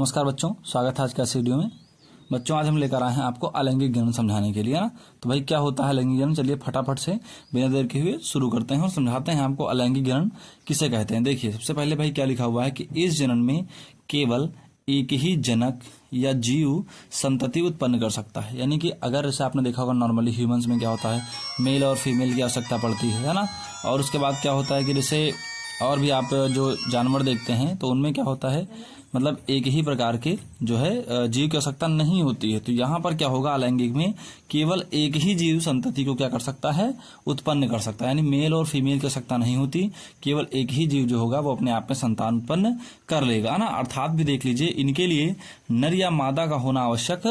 नमस्कार बच्चों, स्वागत है आज का इस वीडियो में। बच्चों आज हम लेकर आए हैं आपको अलैंगिक गिनन समझाने के लिए ना। तो भाई क्या होता है अलैंगिक गिनन, चलिए फटाफट से बिना देर के हुए शुरू करते हैं और समझाते हैं आपको अलैंगिक गिनन किसे कहते हैं। देखिए सबसे पहले भाई क्या लिखा हुआ है कि इस जनन में केवल एक ही जनक या जीव संतति उत्पन्न कर सकता है। यानी कि अगर जैसे आपने देखा होगा नॉर्मली ह्यूमंस में क्या होता है, मेल और फीमेल की आवश्यकता पड़ती है ना। और उसके बाद क्या होता है कि जैसे और भी आप जो जानवर देखते हैं तो उनमें क्या होता है, मतलब एक ही प्रकार के जो है जीव की आवश्यकता नहीं होती है। तो यहाँ पर क्या होगा, अलैंगिक में केवल एक ही जीव संतति को क्या कर सकता है, उत्पन्न कर सकता है। यानी मेल और फीमेल की आवश्यकता नहीं होती, केवल एक ही जीव जो होगा वो अपने आप में संतान उत्पन्न कर लेगा ना। अर्थात भी देख लीजिए, इनके लिए नर या मादा का होना आवश्यक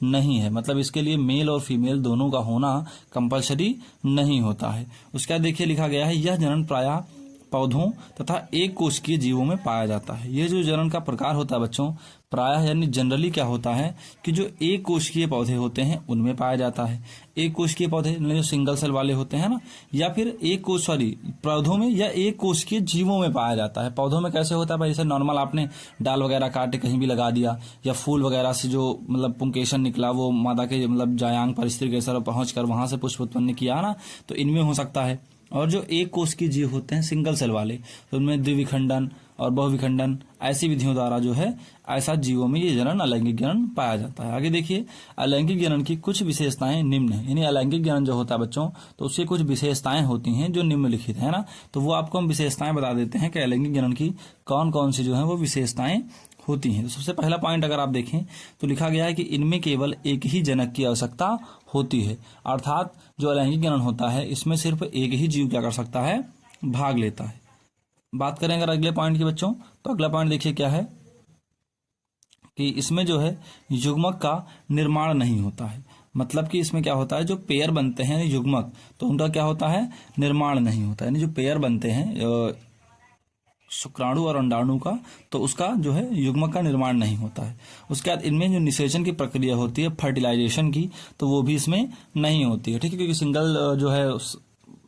नहीं है, मतलब इसके लिए मेल और फीमेल दोनों का होना कंपलसरी नहीं होता है। उसके बाद देखिए लिखा गया है, यह जनन प्रायः पौधों तथा एक कोशिकीय जीवों में पाया जाता है। ये जो जनन का प्रकार होता है बच्चों, प्रायः यानी जनरली क्या होता है कि जो एक कोशिकीय पौधे होते हैं उनमें पाया जाता है। एक कोशिकीय पौधे जो सिंगल सेल वाले होते हैं ना, या फिर पौधों में या एक कोशिकीय जीवों में पाया जाता है। पौधों में कैसे होता है भाई, जैसे नॉर्मल आपने डाल वगैरह काट के कहीं भी लगा दिया, या फूल वगैरह से जो मतलब पुंकेशन निकला वो मादा के मतलब जायांग पर स्त्री के सर पहुंच कर वहां से पुष्प उत्पन्न किया ना, तो इनमें हो सकता है। और जो एक कोश के जीव होते हैं सिंगल सेल वाले, तो उनमें द्विविखंडन और बहुविखंडन ऐसी विधियों द्वारा जो है ऐसा जीवों में ये जनन अलैंगिक जनन पाया जाता है। आगे देखिए, अलैंगिक जनन की कुछ विशेषताएं निम्न है। यानी अलैंगिक जनन जो होता है बच्चों, तो उसकी कुछ विशेषताएं होती हैं जो निम्नलिखित है ना। तो वो आपको हम विशेषताएं बता देते हैं कि अलैंगिक जनन की कौन कौन सी जो है वो विशेषताएं होती हैं। तो सबसे पहला पॉइंट अगर आप देखें तो लिखा गया है कि इनमें केवल एक ही जनक की आवश्यकता होती है। अर्थात जो अलैंगिक जनन होता है इसमें सिर्फ एक ही जीव क्या कर सकता है, भाग लेता है। बात करें अगर अगले पॉइंट की बच्चों, तो अगला पॉइंट देखिए क्या है कि इसमें जो है युग्मक का निर्माण नहीं होता है। मतलब कि इसमें क्या होता है, जो पेयर बनते हैं युग्मक, तो उनका क्या होता है, निर्माण नहीं होता। यानी जो पेयर बनते हैं शुक्राणु और अंडाणु का, तो उसका जो है युग्मक का निर्माण नहीं होता है। उसके बाद इनमें जो निषेचन की प्रक्रिया होती है फर्टिलाइजेशन की, तो वो भी इसमें नहीं होती है। ठीक है, क्योंकि सिंगल जो है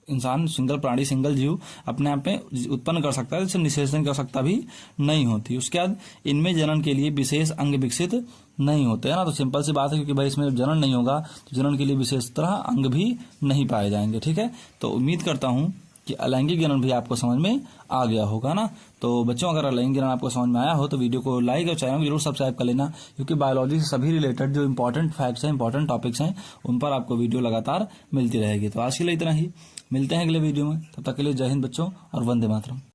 इंसान, सिंगल प्राणी, सिंगल जीव अपने आप में उत्पन्न कर सकता है, जिससे निषेचन की आवश्यकता भी नहीं होती। उसके बाद इनमें जनन के लिए विशेष अंग विकसित नहीं होते हैं ना। तो सिंपल सी बात है, क्योंकि भाई इसमें जनन नहीं होगा तो जनन के लिए विशेष तरह अंग भी नहीं पाए जाएंगे। ठीक है, तो उम्मीद करता हूं कि अलैंगिक जनन भी आपको समझ में आ गया होगा ना। तो बच्चों अगर अलैंगिक जनन आपको समझ में आया हो तो वीडियो को लाइक और चैनल को जरूर सब्सक्राइब कर लेना, क्योंकि बायोलॉजी से सभी रिलेटेड जो इंपॉर्टेंट फैक्ट्स हैं, इंपॉर्टेंट टॉपिक्स हैं, उन पर आपको वीडियो लगातार मिलती रहेगी। तो आज के लिए इतना ही, मिलते हैं अगले वीडियो में। तब तक के लिए जय हिंद बच्चों और वंदे मातरम।